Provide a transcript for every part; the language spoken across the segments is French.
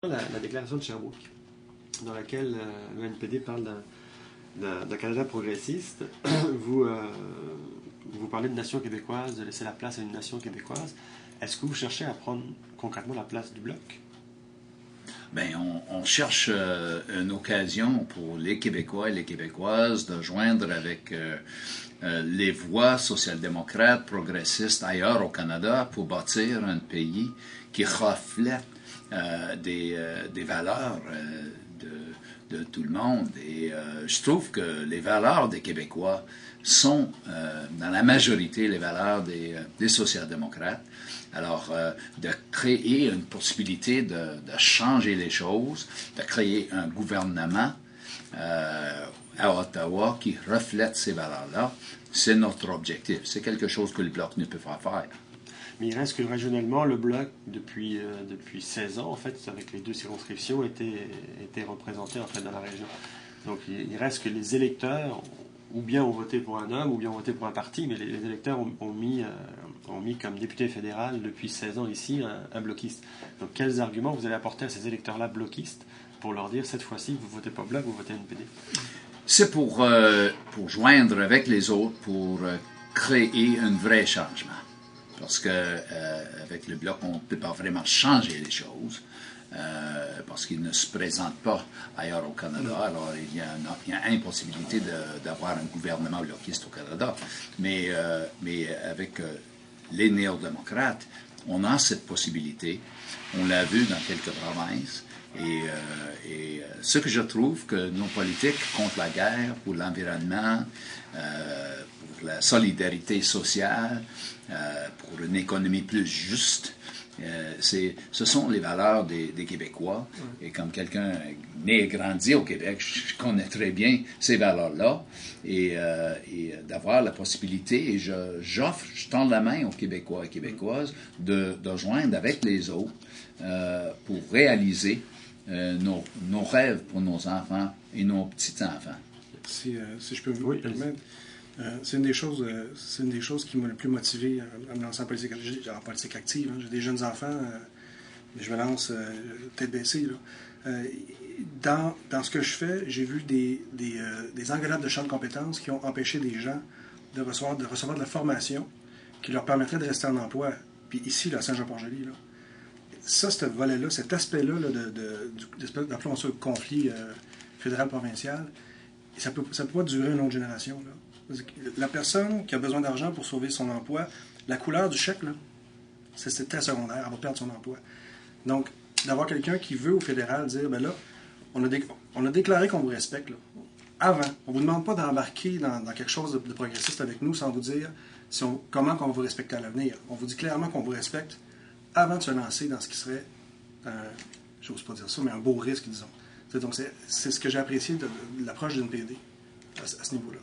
La déclaration de Sherbrooke, dans laquelle le NPD parle d'un Canada progressiste. Vous, vous parlez de nation québécoise, de laisser la place à une nation québécoise. Est-ce que vous cherchez à prendre concrètement la place du Bloc? Bien, on cherche une occasion pour les Québécois et les Québécoises de joindre avec les voix social-démocrates, progressistes ailleurs au Canada pour bâtir un pays qui reflète des valeurs de tout le monde. Et je trouve que les valeurs des Québécois sont, dans la majorité, les valeurs des social-démocrates. Alors, de créer une possibilité de changer les choses, de créer un gouvernement à Ottawa qui reflète ces valeurs-là, c'est notre objectif. C'est quelque chose que le Bloc ne peut pas faire. Mais il reste que régionalement, le Bloc, depuis 16 ans, en fait, avec les deux circonscriptions, était représenté en fait, dans la région. Donc il reste que les électeurs, ou bien ont voté pour un homme, ou bien ont voté pour un parti, mais les électeurs ont mis comme député fédéral depuis 16 ans ici un bloquiste. Donc quels arguments vous allez apporter à ces électeurs-là bloquistes pour leur dire, cette fois-ci, vous ne votez pas Bloc, vous votez NPD? C'est pour joindre avec les autres, pour créer un vrai changement. Parce que avec le Bloc, on ne peut pas vraiment changer les choses, parce qu'il ne se présente pas ailleurs au Canada. Alors, il y a impossibilité d'avoir un gouvernement bloquiste au Canada. Mais avec les néo-démocrates, on a cette possibilité. On l'a vu dans quelques provinces. Et ce que je trouve que nos politiques contre la guerre, pour l'environnement, pour la solidarité sociale, pour une économie plus juste, ce sont les valeurs des Québécois. Et comme quelqu'un né et grandi au Québec, je connais très bien ces valeurs-là. Et d'avoir la possibilité, et je tends la main aux Québécois et Québécoises de joindre avec les autres pour réaliser nos rêves pour nos enfants et nos petits-enfants. Si je peux vous permettre, c'est une des choses qui m'a le plus motivé à me lancer en politique active. J'ai des jeunes enfants, mais je me lance tête baissée. Dans ce que je fais, j'ai vu des engueulades de champ de compétences qui ont empêché des gens de recevoir de la formation qui leur permettrait de rester en emploi. Puis ici, à Saint-Jean-Port-Joli, ça, ce volet-là, cet aspect-là d'appelons ça le conflit fédéral-provincial, ça peut pas durer une autre génération. Là. La personne qui a besoin d'argent pour sauver son emploi, la couleur du chèque, là, c'est très secondaire, elle va perdre son emploi. Donc, d'avoir quelqu'un qui veut au fédéral dire, ben là, on a déclaré qu'on vous respecte. Là. Avant, on ne vous demande pas d'embarquer dans quelque chose de progressiste avec nous sans vous dire comment on va vous respecter à l'avenir. On vous dit clairement qu'on vous respecte avant de se lancer dans ce qui serait, j'ose pas dire ça, mais un beau risque, disons. Donc, c'est ce que j'ai apprécié de l'approche d'une PD à ce niveau-là.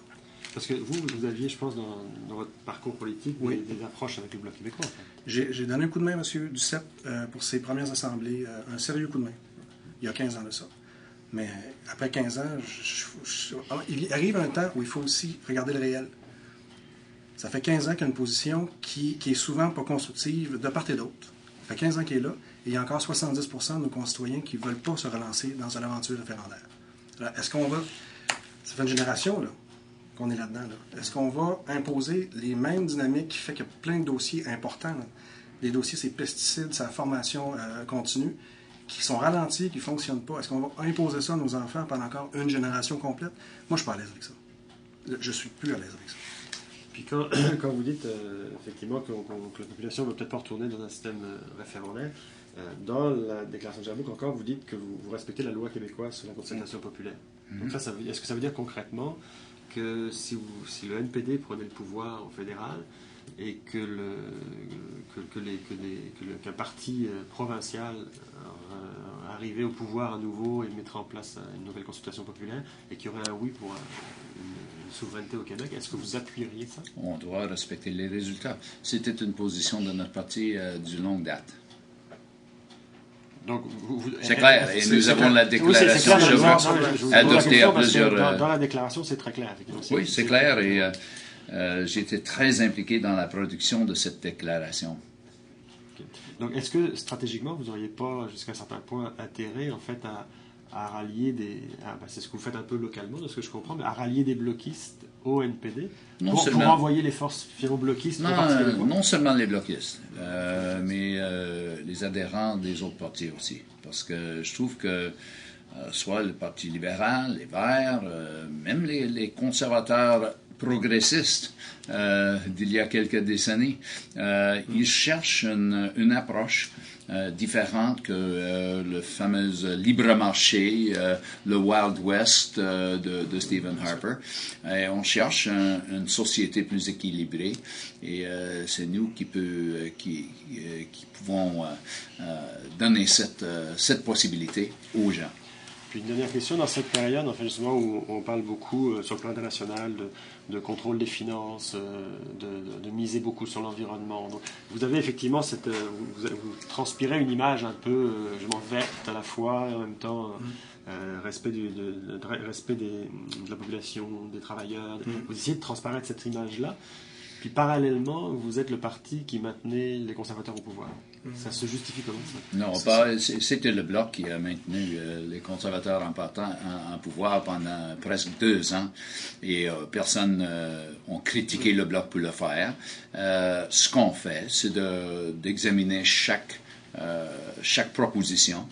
Parce que vous aviez, je pense, dans votre parcours politique, des approches avec le Bloc québécois. En fait. J'ai donné un coup de main à M. Duceppe pour ses premières assemblées, un sérieux coup de main, il y a 15 ans de ça. Mais après 15 ans, il arrive un temps où il faut aussi regarder le réel. Ça fait 15 ans qu'il y a une position qui est souvent pas constructive de part et d'autre. Ça fait 15 ans qu'il est là, et il y a encore 70% de nos concitoyens qui ne veulent pas se relancer dans une aventure référendaire. Alors, est-ce qu'on va... Ça fait une génération, là, qu'on est là-dedans. Là. Est-ce qu'on va imposer les mêmes dynamiques qui fait qu'il y a plein de dossiers importants, là. Les dossiers, c'est pesticides, c'est la formation continue, qui sont ralentis, qui ne fonctionnent pas. Est-ce qu'on va imposer ça à nos enfants pendant encore une génération complète? Moi, je ne suis pas à l'aise avec ça. Je ne suis plus à l'aise avec ça. Puis quand vous dites effectivement que la population ne va peut-être pas retourner dans un système référendaire, dans la déclaration de Sherbrooke encore, vous dites que vous respectez la loi québécoise sur la consultation populaire. Donc est-ce que ça veut dire concrètement que si le NPD prenait le pouvoir au fédéral et qu'un parti provincial arrivait au pouvoir à nouveau et mettrait en place une nouvelle consultation populaire et qu'il y aurait un oui pour une souveraineté au Québec, est-ce que vous appuieriez ça? On doit respecter les résultats. C'était une position de notre parti du longue date. Donc, c'est clair, et nous avons la déclaration adoptée à plusieurs... Dans la déclaration, c'est très clair. Oui, c'est clair, et j'ai été très impliqué dans la production de cette déclaration. Okay. Donc, est-ce que stratégiquement, vous n'auriez pas, jusqu'à un certain point, intérêt en fait à rallier c'est ce que vous faites un peu localement, de ce que je comprends, mais à rallier des bloquistes au NPD pour envoyer les forces bloquistes au Parti québécois? Non seulement les bloquistes, mais les adhérents des autres partis aussi. Parce que je trouve que soit le Parti libéral, les Verts, même les conservateurs progressistes d'il y a quelques décennies, ils cherchent une approche différente que le fameux libre marché, le Wild West de Stephen Harper. Et on cherche une société plus équilibrée et c'est nous qui pouvons donner cette possibilité aux gens. Puis une dernière question, dans cette période, en fait, justement, où on parle beaucoup sur le plan international de contrôle des finances, de miser beaucoup sur l'environnement. Donc, vous avez effectivement vous transpirez une image un peu verte à la fois, et en même temps respect de la population, des travailleurs. Vous essayez de transparaître cette image-là. Puis parallèlement, vous êtes le parti qui maintenait les conservateurs au pouvoir. Ça se justifie comment ça? Non, c'était le Bloc qui a maintenu les conservateurs en pouvoir pendant presque 2 ans. Et personne n'a critiqué le Bloc pour le faire. Ce qu'on fait, c'est d'examiner chaque proposition.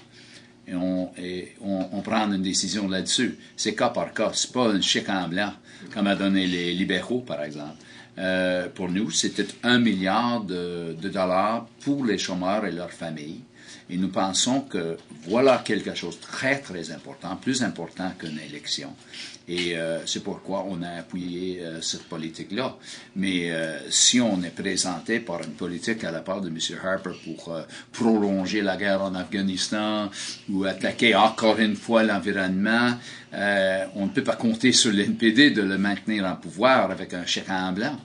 Et on prend une décision là-dessus. C'est cas par cas. C'est pas un chèque en blanc, comme a donné les libéraux, par exemple. Pour nous, c'était 1 milliard de dollars pour les chômeurs et leurs familles. Et nous pensons que voilà quelque chose de très, très important, plus important qu'une élection. Et c'est pourquoi on a appuyé cette politique-là. Mais si on est présenté par une politique à la part de M. Harper pour prolonger la guerre en Afghanistan ou attaquer encore une fois l'environnement, on ne peut pas compter sur l'NPD de le maintenir en pouvoir avec un chèque en blanc.